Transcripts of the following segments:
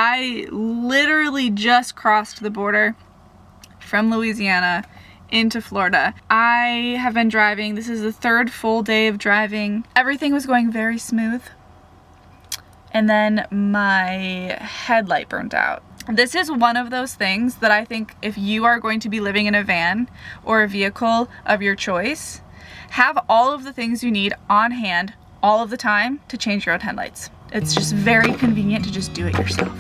I literally just crossed the border from Louisiana into Florida. I have been driving. This is the third full day of driving. Everything was going very smooth. And then my headlight burnt out. This is one of those things that I think if you are going to be living in a van or a vehicle of your choice, have all of the things you need on hand all of the time to change your own headlights. It's just very convenient to just do it yourself.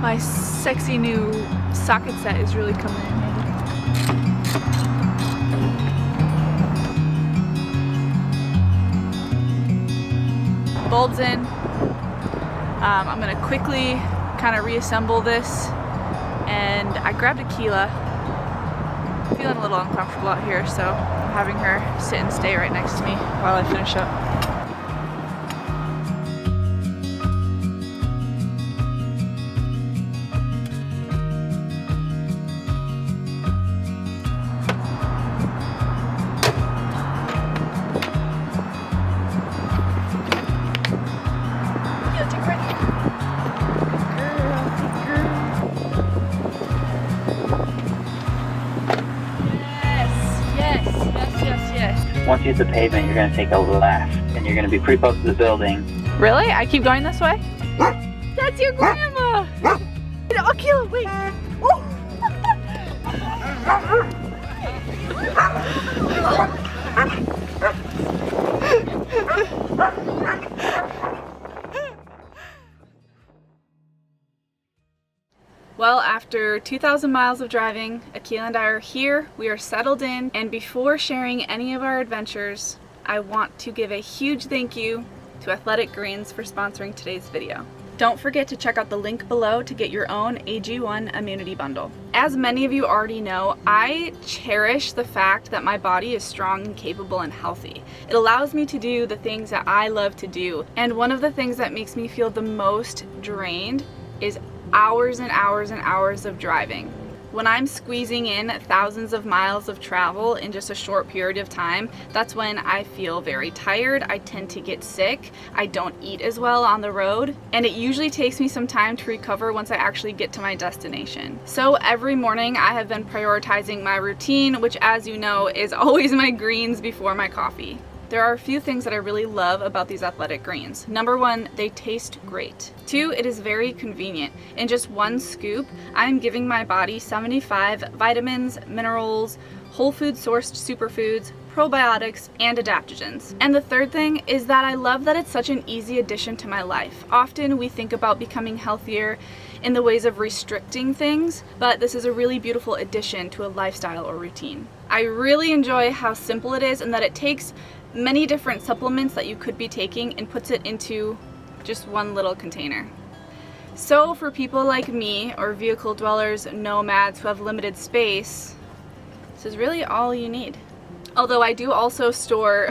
My sexy new socket set is really coming in handy. Bulbs in. I'm gonna quickly kind of reassemble this, and I grabbed Akela. I'm feeling a little uncomfortable out here, so I'm having her sit and stay right next to me while I finish up. Once you hit the pavement, you're going to take a left, and you're going to be pretty close to the building. Really? I keep going this way? That's your grandma! Akela, wait! Oh. Well, after 2,000 miles of driving, Akela and I are here, we are settled in, and before sharing any of our adventures, I want to give a huge thank you to Athletic Greens for sponsoring today's video. Don't forget to check out the link below to get your own AG1 immunity bundle. As many of you already know, I cherish the fact that my body is strong and capable and healthy. It allows me to do the things that I love to do, and one of the things that makes me feel the most drained is hours and hours and hours of driving. When I'm squeezing in thousands of miles of travel in just a short period of time, that's when I feel very tired. I tend to get sick. I don't eat as well on the road, and it usually takes me some time to recover once I actually get to my destination. So every morning I have been prioritizing my routine, which, as you know, is always my greens before my coffee. There are a few things that I really love about these Athletic Greens. Number one, they taste great. Two, it is very convenient. In just one scoop, I'm giving my body 75 vitamins, minerals, whole food sourced superfoods, probiotics, and adaptogens. And the third thing is that I love that it's such an easy addition to my life. Often we think about becoming healthier in the ways of restricting things, but this is a really beautiful addition to a lifestyle or routine. I really enjoy how simple it is and that it takes many different supplements that you could be taking and puts it into just one little container. So for people like me, or vehicle dwellers, nomads who have limited space, this is really all you need. Although I do also store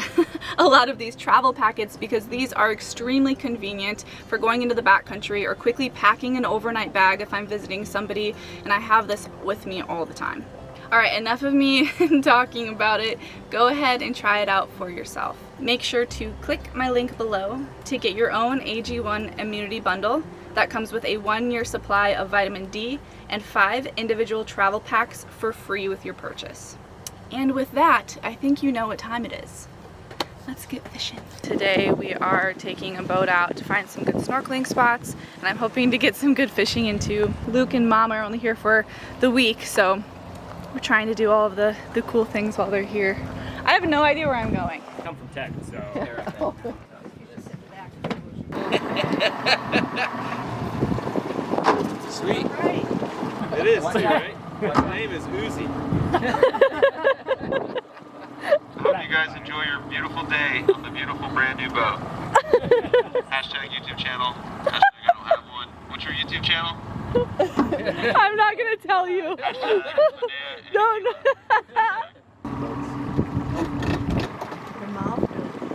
a lot of these travel packets because these are extremely convenient for going into the backcountry or quickly packing an overnight bag if I'm visiting somebody, and I have this with me all the time. Alright, enough of me talking about it. Go ahead and try it out for yourself. Make sure to click my link below to get your own AG1 immunity bundle. That comes with a 1-year supply of vitamin D and 5 individual travel packs for free with your purchase. And with that, I think you know what time it is. Let's get fishing. Today we are taking a boat out to find some good snorkeling spots, and I'm hoping to get some good fishing into. Luke and Mom are only here for the week, so we're trying to do all of the cool things while they're here. I have no idea where I'm going. I come from tech, so. Sweet. Right. It is too, right? My name is Uzi. I hope you guys enjoy your beautiful day on the beautiful brand new boat. Hashtag YouTube channel. Hashtag I don't have one. What's your YouTube channel? I'm not gonna tell you. No.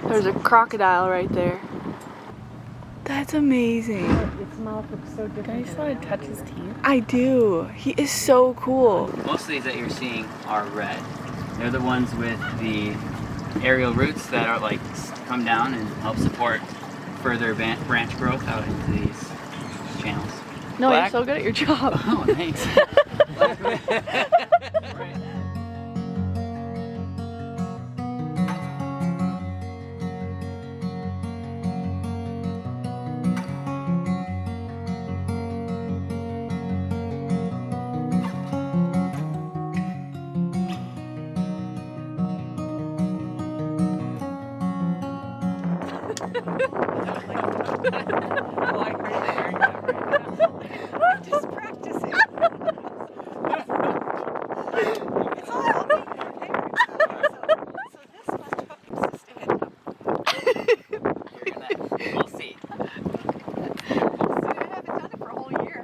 There's a crocodile right there. That's amazing. Its mouth looks so different. Can you still touch his teeth? I do. He is so cool. Most of these that you're seeing are red. They're the ones with the aerial roots that are like come down and help support further branch growth out into these channels. No, Black. you're so good at your job. Oh, thanks. I'm just practicing. It's all helping prepared. So this must help you sustain. We'll see. I haven't done it for a whole year.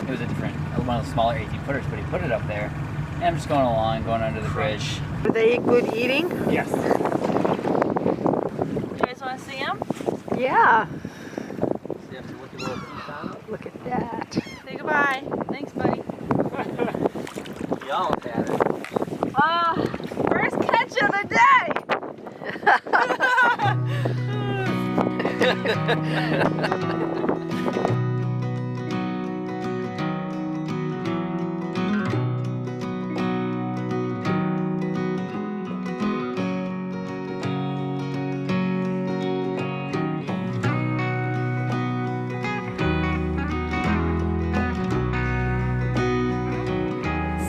It was a different, one of the smaller 18-footers, but he put it up there. And I'm just going along, going under the bridge. Are they good eating? Yes. You guys want to see them? Yeah. Look at that. Say goodbye. Thanks, buddy. You almost had it. First catch of the day!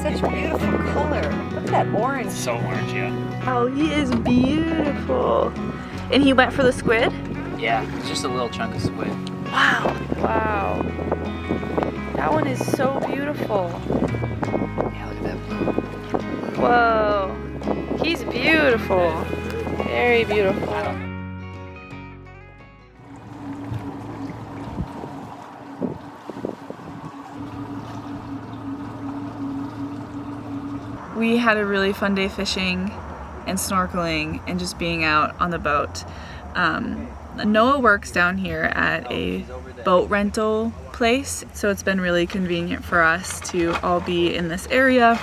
Such beautiful color. Look at that orange. So orange, yeah. Oh, he is beautiful. And he went for the squid? Yeah, it's just a little chunk of squid. Wow. Wow. That one is so beautiful. Yeah, look at that blue. Whoa. He's beautiful. Very beautiful. We had a really fun day fishing and snorkeling and just being out on the boat. Noah works down here at a boat rental place, so it's been really convenient for us to all be in this area.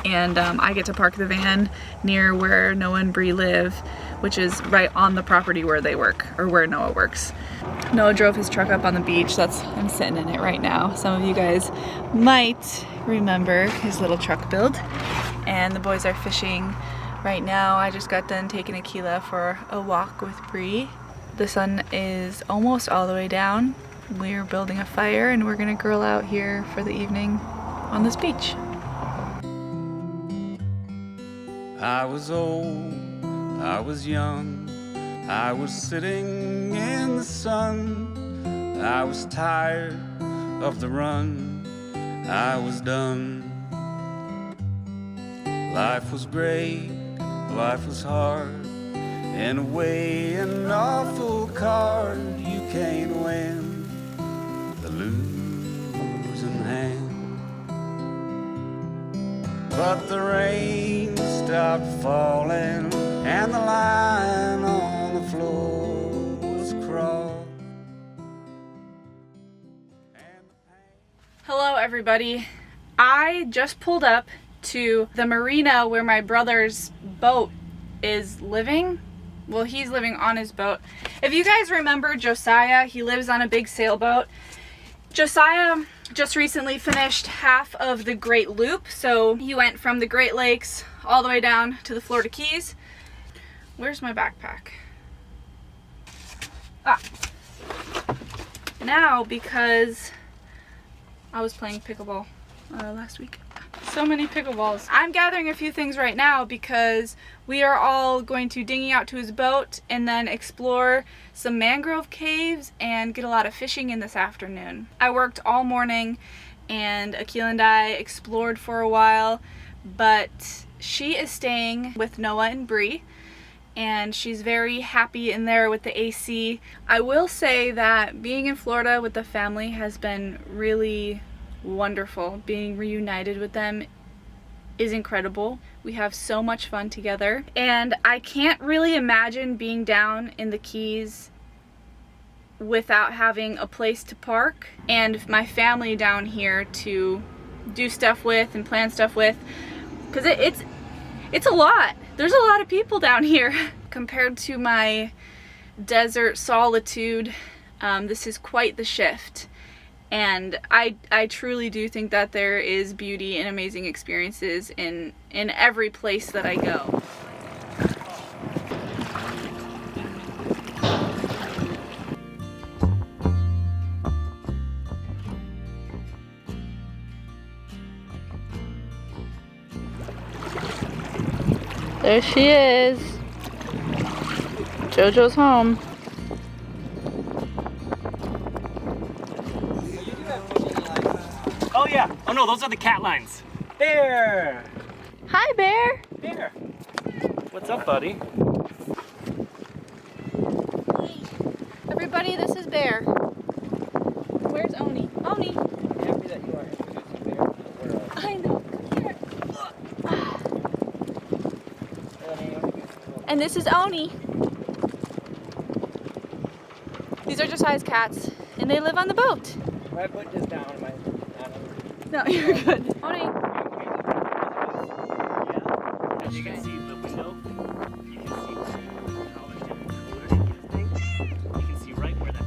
And I get to park the van near where Noah and Bree live, which is right on the property where they work, or where Noah works. Noah drove his truck up on the beach. I'm sitting in it right now. Some of you guys might remember his little truck build. And the boys are fishing right now. I just got done taking Akela for a walk with Bree. The sun is almost all the way down. We're building a fire and we're gonna grill out here for the evening on this beach. I was old, I was young, I was sitting in the sun. I was tired of the run, I was done. Life was great, life was hard, in a way an awful card. You can't win the losing hand. But the rain stopped falling and the line on the floor was crossed. Hello everybody. I just pulled up to the marina where my brother's boat is living. Well, he's living on his boat. If you guys remember Josiah, he lives on a big sailboat. Josiah just recently finished half of the Great Loop. So he went from the Great Lakes all the way down to the Florida Keys. Where's my backpack? Ah. Now, because I was playing pickleball last week. So many pickleballs. I'm gathering a few things right now because we are all going to dinghy out to his boat and then explore some mangrove caves and get a lot of fishing in this afternoon. I worked all morning and Akela and I explored for a while, but she is staying with Noah and Bree and she's very happy in there with the AC. I will say that being in Florida with the family has been really wonderful. Being reunited with them is incredible. We have so much fun together and I can't really imagine being down in the Keys without having a place to park and my family down here to do stuff with and plan stuff with, because it's a lot. There's a lot of people down here. Compared to my desert solitude, this is quite the shift. And I truly do think that there is beauty and amazing experiences in every place that I go. There she is. JoJo's home. Oh yeah. Oh no, those are the cat lines. Bear. Hi, Bear. Bear. What's up, buddy? Everybody, this is Bear. Where's Oni? Oni. I'm happy that you are introducing Bear to the world. I know. Come here. And this is Oni. These are Josiah's cats, and they live on the boat. I put this down on my. No, you're good. Oni. As you can see the window, you can see how much different color it is. You can see right where that.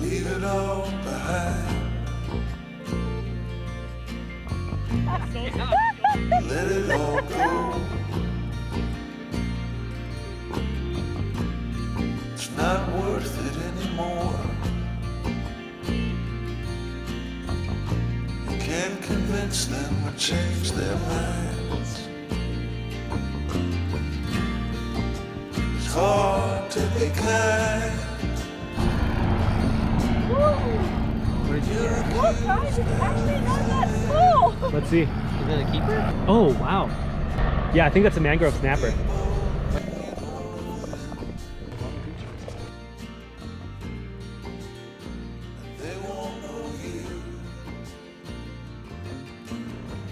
Leave it all behind. Let it all go. It's not worth it anymore. You can't convince them or change their minds. It's hard to be kind. Let's see. Is that a keeper? Oh wow. Yeah, I think that's a mangrove snapper. They won't know you.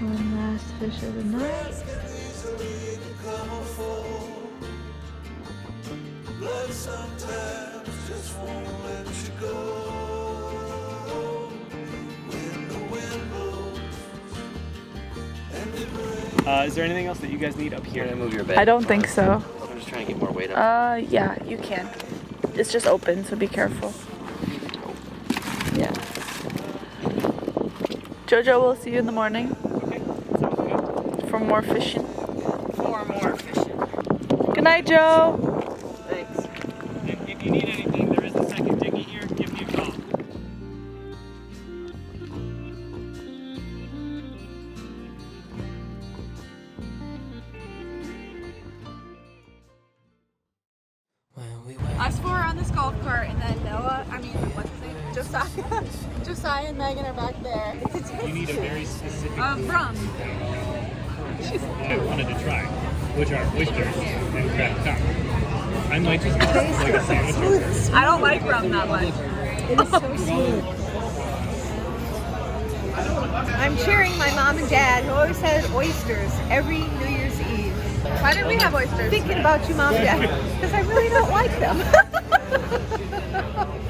One last fish of the night. Easily become a fool. Blood sometimes just won't let you go. When the wind blows and it rains. Is there anything else that you guys need up here? Can I move your bed? I don't think so. I'm just trying to get more weight up. Yeah, you can. It's just open, so be careful. Yeah. JoJo, we'll see you in the morning Okay, sounds good. for more fishing. For more fishing. Good night, Joe. Thanks. If you need anything, there is a second dinghy here. Give me a call. Us four are on this golf cart, and then what's his name? Josiah and Megan are back there. You need a very specific Rum. that I wanted to try, which are oysters and cracked tongue. I might just get like a sandwich over. I don't like rum that much. It is so sweet. I'm cheering my mom and dad, who always had oysters every New Year's Eve. Why didn't we have oysters? Thinking about you, Mom and Dad, because I really don't like them.